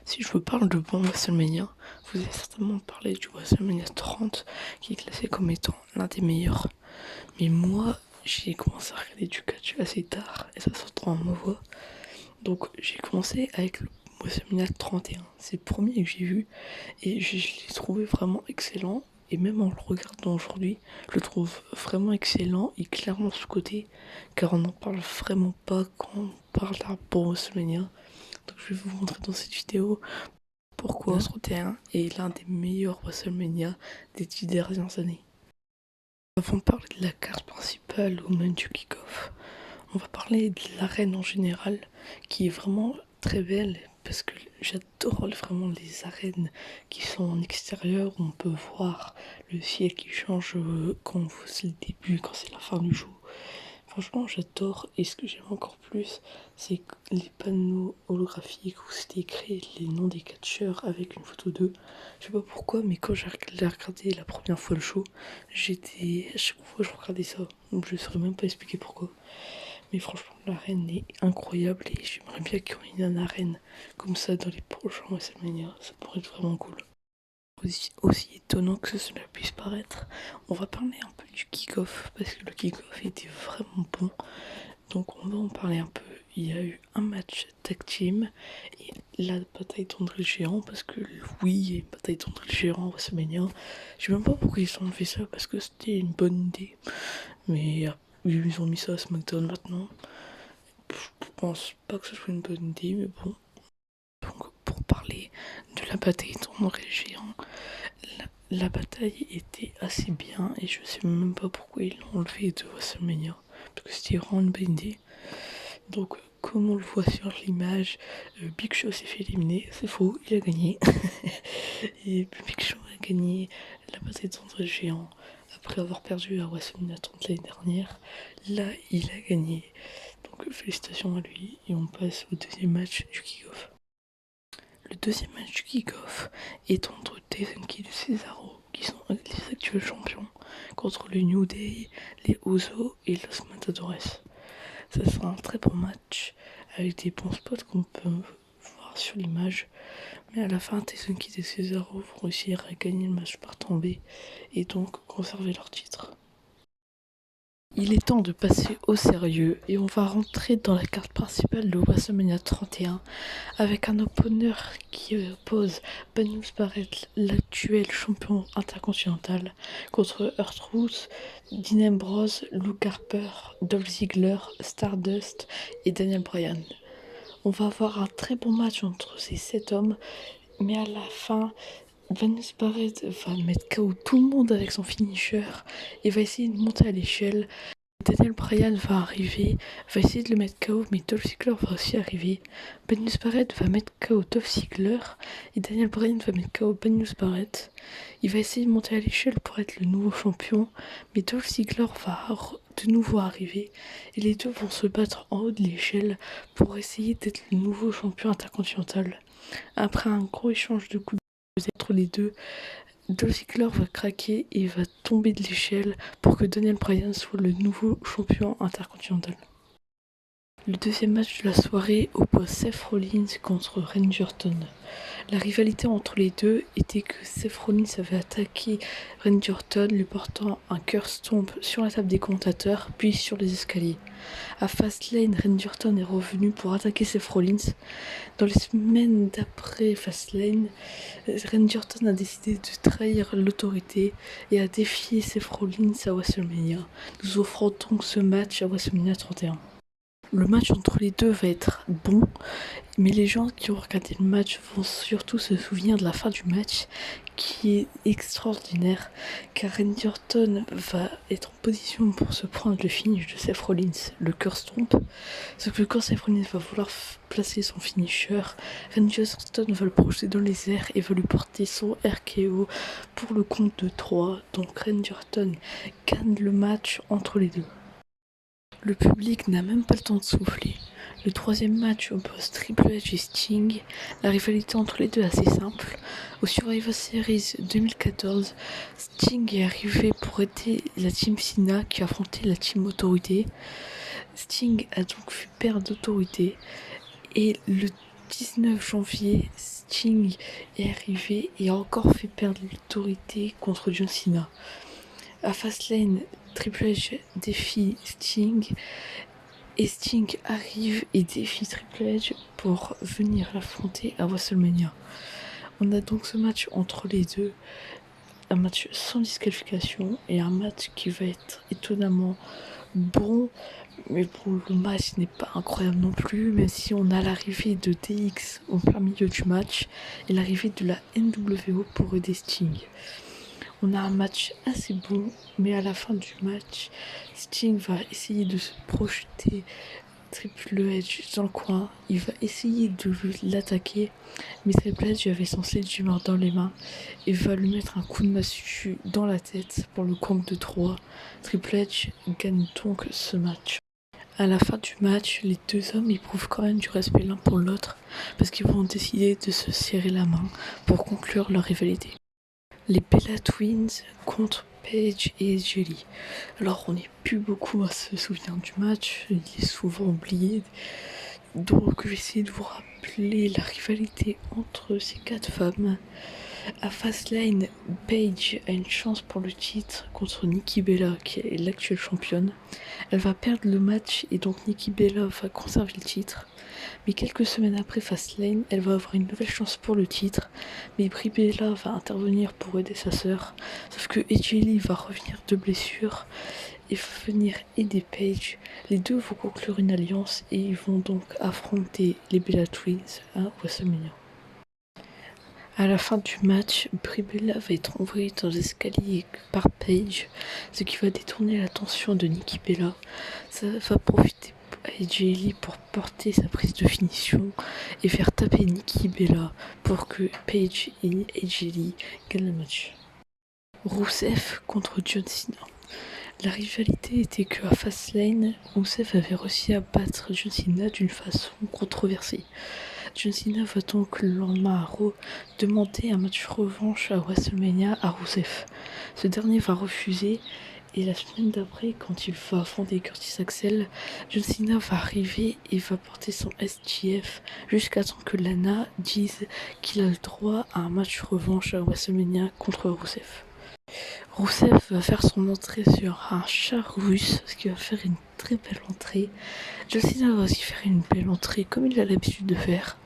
Si je vous parle de bon WrestleMania, vous avez certainement parlé du WrestleMania 30 qui est classé comme étant l'un des meilleurs. Mais moi, j'ai commencé à regarder du catch assez tard et ça s'entend à ma voix. Donc j'ai commencé avec le WrestleMania 31. C'est le premier que j'ai vu et je l'ai trouvé vraiment excellent. Et même en le regardant aujourd'hui, je le trouve vraiment excellent et clairement sous-coté car on n'en parle vraiment pas quand on parle d'un bon WrestleMania. Donc je vais vous montrer dans cette vidéo pourquoi le 31 est l'un des meilleurs WrestleMania des 10 dernières années. Avant de parler de la carte principale ou même du kick-off, on va parler de l'arène en général qui est vraiment très belle parce que j'adore vraiment les arènes qui sont en extérieur où on peut voir le ciel qui change quand c'est le début, quand c'est la fin du show. Franchement, j'adore. Et ce que j'aime encore plus, c'est les panneaux holographiques où c'était écrit les noms des catcheurs avec une photo d'eux. Je sais pas pourquoi, mais quand j'ai regardé la première fois le show, à chaque fois je regardais ça. Donc je saurais même pas expliquer pourquoi. Mais franchement, l'arène est incroyable et j'aimerais bien qu'il y ait une arène comme ça dans les prochains WrestleMania. Ça pourrait être vraiment cool. Aussi étonnant que cela puisse paraître, on va parler un peu du kick-off parce que le kick-off était vraiment bon. Donc on va en parler un peu. Il y a eu un match tag team et la bataille d'André le Géant parce que oui, il y a une bataille d'André le Géant à WrestleMania. Je sais même pas pourquoi ils ont fait ça parce que c'était une bonne idée. Mais ils ont mis ça à SmackDown maintenant. Je pense pas que ce soit une bonne idée, mais bon. Donc pour parler de la bataille d'André le Géant, la bataille était assez bien et je sais même pas pourquoi ils l'ont enlevé de WrestleMania parce que c'était vraiment une bonne idée. Donc comme on le voit sur l'image, Big Show s'est fait éliminer, c'est faux, il a gagné. Et Big Show a gagné la bataille d'André le Géant après avoir perdu à WrestleMania 30 l'année dernière. Là il a gagné, donc félicitations à lui et on passe au deuxième match du kick-off. Le deuxième match du kick-off est entre Tyson Kidd et Cesaro, qui sont les actuels champions, contre le New Day, les Usos et Los Matadores. Ça sera un très bon match, avec des bons spots qu'on peut voir sur l'image. Mais à la fin, Tyson Kidd et Cesaro vont réussir à gagner le match par tombée, et donc conserver leur titre. Il est temps de passer au sérieux et on va rentrer dans la carte principale de WrestleMania 31 avec un opponent qui oppose Benius Barrett, l'actuel champion intercontinental, contre R-Truth, Dean Ambrose, Luke Harper, Dolph Ziggler, Stardust et Daniel Bryan. On va avoir un très bon match entre ces 7 hommes, mais à la fin, Benius Barrett va mettre KO tout le monde avec son finisher et va essayer de monter à l'échelle. Daniel Bryan va arriver, va essayer de le mettre KO, mais Dolph Ziggler va aussi arriver. Benius Barrett va mettre KO Dolph Ziggler et Daniel Bryan va mettre KO Benius Barrett. Il va essayer de monter à l'échelle pour être le nouveau champion, mais Dolph Ziggler va de nouveau arriver et les deux vont se battre en haut de l'échelle pour essayer d'être le nouveau champion intercontinental. Après un gros échange de coups entre les deux, Dolph Ziggler va craquer et va tomber de l'échelle pour que Daniel Bryan soit le nouveau champion intercontinental. Le deuxième match de la soirée oppose Seth Rollins contre Randy Orton. La rivalité entre les deux était que Seth Rollins avait attaqué Randy Orton, lui portant un curse tombe sur la table des commentateurs, puis sur les escaliers. À Fastlane, Randy Orton est revenu pour attaquer Seth Rollins. Dans les semaines d'après Fastlane, Randy Orton a décidé de trahir l'autorité et a défié Seth Rollins à WrestleMania, nous offrant donc ce match à WrestleMania 31. Le match entre les deux va être bon, mais les gens qui ont regardé le match vont surtout se souvenir de la fin du match qui est extraordinaire car Randy Orton va être en position pour se prendre le finish de Seth Rollins, le curse stomp. Sauf que quand Seth Rollins va vouloir placer son finisher, Randy Orton va le projeter dans les airs et va lui porter son RKO pour le compte de 3. Donc Randy Orton gagne le match entre les deux. Le public n'a même pas le temps de souffler. Le troisième match oppose Triple H et Sting. La rivalité entre les deux est assez simple. Au Survivor Series 2014, Sting est arrivé pour aider la team Cena qui affrontait la team Autorité. Sting a donc fait perdre d'autorité et le 19 janvier, Sting est arrivé et a encore fait perdre l'autorité contre John Cena. À Fastlane, Triple H défie Sting et Sting arrive et défie Triple H pour venir l'affronter à WrestleMania. On a donc ce match entre les deux, un match sans disqualification et un match qui va être étonnamment bon, mais bon, le match n'est pas incroyable non plus, même si on a l'arrivée de DX au plein milieu du match et l'arrivée de la NWO pour aider Sting. On a un match assez bon, mais à la fin du match, Sting va essayer de se projeter Triple H dans le coin, il va essayer de l'attaquer, mais Triple H avait son sledge d'humeur dans les mains et va lui mettre un coup de massue dans la tête pour le compte de 3. Triple H gagne donc ce match. À la fin du match, les deux hommes éprouvent quand même du respect l'un pour l'autre parce qu'ils vont décider de se serrer la main pour conclure leur rivalité. Les Bella Twins contre Paige et Jelly. Alors on n'est plus beaucoup à se souvenir du match, il est souvent oublié. Donc je vais essayer de vous rappeler la rivalité entre ces 4 femmes. À Fastlane, Paige a une chance pour le titre contre Nikki Bella, qui est l'actuelle championne. Elle va perdre le match et donc Nikki Bella va conserver le titre. Mais quelques semaines après Fastlane, elle va avoir une nouvelle chance pour le titre. Mais Brie Bella va intervenir pour aider sa sœur. Sauf que AJ Lee va revenir de blessure et va venir aider Paige. Les deux vont conclure une alliance et ils vont donc affronter les Bella Twins à WrestleMania. À la fin du match, Brie Bella va être envoyée dans les escaliers par Paige, ce qui va détourner l'attention de Nikki Bella. Ça va profiter à AJ Lee pour porter sa prise de finition et faire taper Nikki Bella pour que Paige et AJ Lee gagnent le match. Rusev contre John Cena. La rivalité était qu'à Fastlane, Rusev avait réussi à battre John Cena d'une façon controversée. John Cena va donc le lendemain à Raw demander un match revanche à WrestleMania à Rusev. Ce dernier va refuser et la semaine d'après, quand il va affronter Curtis Axel, John Cena va arriver et va porter son SGF jusqu'à temps que Lana dise qu'il a le droit à un match revanche à WrestleMania contre Rusev. Rusev va faire son entrée sur un char russe, ce qui va faire une très belle entrée. John Cena va aussi faire une belle entrée comme il a l'habitude de faire.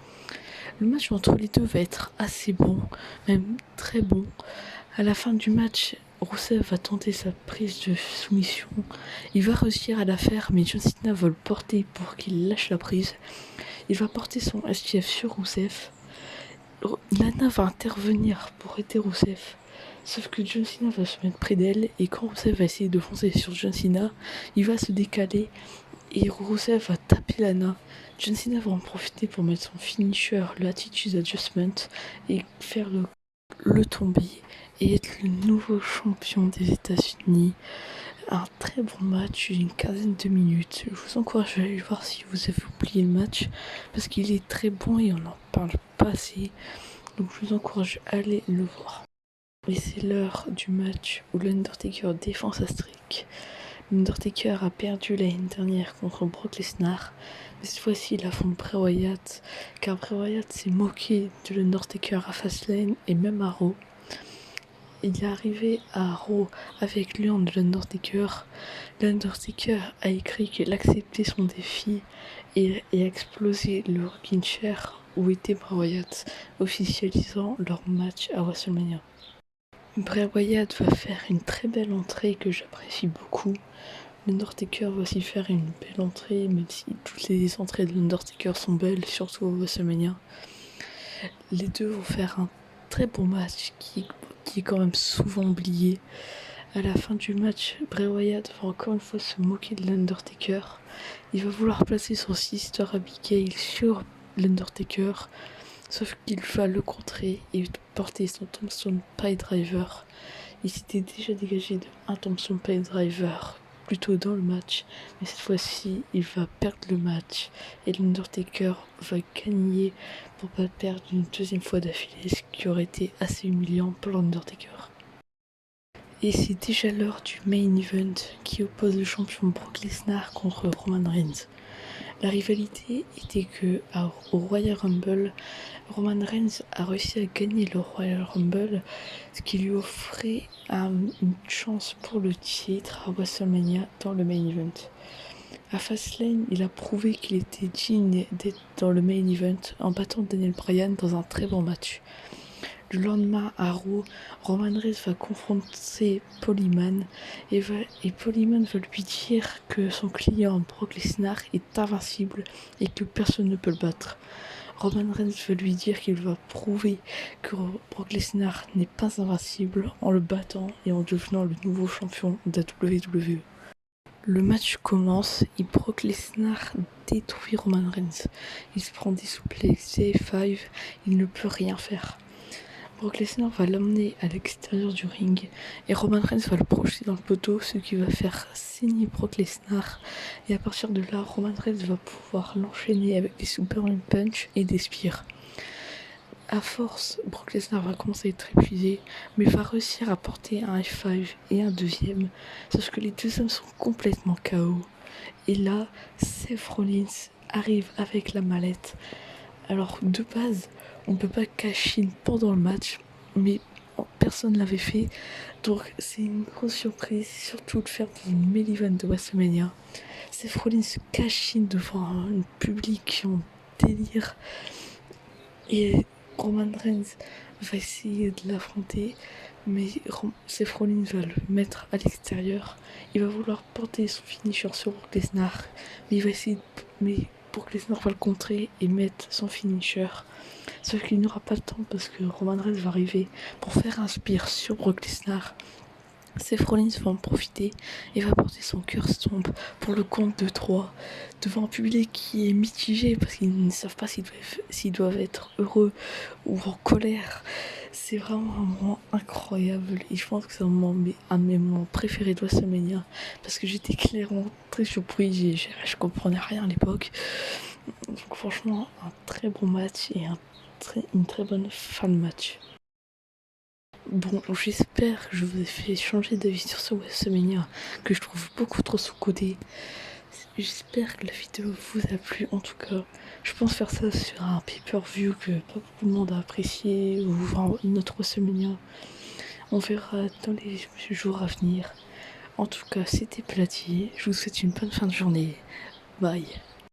Le match entre les deux va être assez bon, même très bon. À la fin du match, Rusev va tenter sa prise de soumission. Il va réussir à la faire, mais John Cena va le porter pour qu'il lâche la prise. Il va porter son STF sur Rusev. Lana va intervenir pour aider Rusev. Sauf que John Cena va se mettre près d'elle et quand Rusev va essayer de foncer sur John Cena, il va se décaler et Rusev va taper Lana. John Cena va en profiter pour mettre son finisher, le Attitude Adjustment, et faire le tomber et être le nouveau champion des États-Unis. Un très bon match d'une quinzaine de minutes. Je vous encourage à aller voir si vous avez oublié le match parce qu'il est très bon et on n'en parle pas assez. Donc je vous encourage à aller le voir. Et c'est l'heure du match où l'Undertaker défend sa streak. L'Undertaker a perdu l'année dernière contre Brock Lesnar, mais cette fois-ci il affronte Bray Wyatt, car Bray Wyatt s'est moqué de l'Undertaker à Fastlane et même à Raw. Il est arrivé à Raw avec l'urne de l'Undertaker. L'Undertaker a écrit qu'il acceptait son défi et a explosé le rocking chair où était Bray Wyatt, officialisant leur match à WrestleMania. Bray Wyatt va faire une très belle entrée que j'apprécie beaucoup. L'Undertaker va aussi faire une belle entrée, même si toutes les entrées de l'Undertaker sont belles, surtout au WrestleMania. Les deux vont faire un très bon match qui est quand même souvent oublié. À la fin du match, Bray Wyatt va encore une fois se moquer de l'Undertaker. Il va vouloir placer son sister Abigail sur l'Undertaker. Sauf qu'il va le contrer et porter son Tombstone Piledriver. Il s'était déjà dégagé de un Tombstone Piledriver plus tôt dans le match, mais cette fois-ci, il va perdre le match et l'Undertaker va gagner pour pas perdre une deuxième fois d'affilée, ce qui aurait été assez humiliant pour l'Undertaker. Et c'est déjà l'heure du main event qui oppose le champion Brock Lesnar contre Roman Reigns. La rivalité était que au Royal Rumble, Roman Reigns a réussi à gagner le Royal Rumble, ce qui lui offrait une chance pour le titre à WrestleMania dans le main event. À Fastlane, il a prouvé qu'il était digne d'être dans le main event en battant Daniel Bryan dans un très bon match. Le lendemain, à Raw, Roman Reigns va confronter Paul Heyman et Paul Heyman va lui dire que son client Brock Lesnar est invincible et que personne ne peut le battre. Roman Reigns va lui dire qu'il va prouver que Brock Lesnar n'est pas invincible en le battant et en devenant le nouveau champion de la WWE. Le match commence et Brock Lesnar détruit Roman Reigns. Il se prend des souplexes, F5, il ne peut rien faire. Brock Lesnar va l'emmener à l'extérieur du ring et Roman Reigns va le projeter dans le poteau, ce qui va faire saigner Brock Lesnar. Et à partir de là, Roman Reigns va pouvoir l'enchaîner avec des Superman Punch et des Spears. À force, Brock Lesnar va commencer à être épuisé, mais va réussir à porter un F5 et un deuxième, sauf que les deux hommes sont complètement KO. Et là, Seth Rollins arrive avec la mallette. Alors de base, on peut pas cash-in pendant le match, mais personne l'avait fait, donc c'est une grosse surprise, surtout de faire dans une main event de WrestleMania. Seth Rollins se cash-in devant un public qui en délire, et Roman Reigns va essayer de l'affronter, mais Seth Rollins va le mettre à l'extérieur. Il va vouloir porter son finisher sur Brock Lesnar, mais il va essayer Brock Lesnar va le contrer et mettre son finisher. Sauf qu'il n'aura pas le temps parce que Roman Reigns va arriver pour faire un spear sur Brock Lesnar. Seth Rollins va en profiter et va porter son curse tombe pour le compte de 3 devant un public qui est mitigé parce qu'ils ne savent pas s'ils doivent être heureux ou en colère. C'est vraiment un moment incroyable et je pense que c'est un de mes moments préférés de WrestleMania parce que j'étais clairement très surpris, je comprenais rien à l'époque. Donc franchement, un très bon match et une très bonne fin de match. Bon, j'espère que je vous ai fait changer d'avis sur ce WrestleMania que je trouve beaucoup trop sous-coté. J'espère que la vidéo vous a plu. En tout cas, je pense faire ça sur un pay-per-view que pas beaucoup de monde a apprécié ou voir notre WrestleMania. On verra dans les jours à venir. En tout cas, c'était Platty. Je vous souhaite une bonne fin de journée. Bye.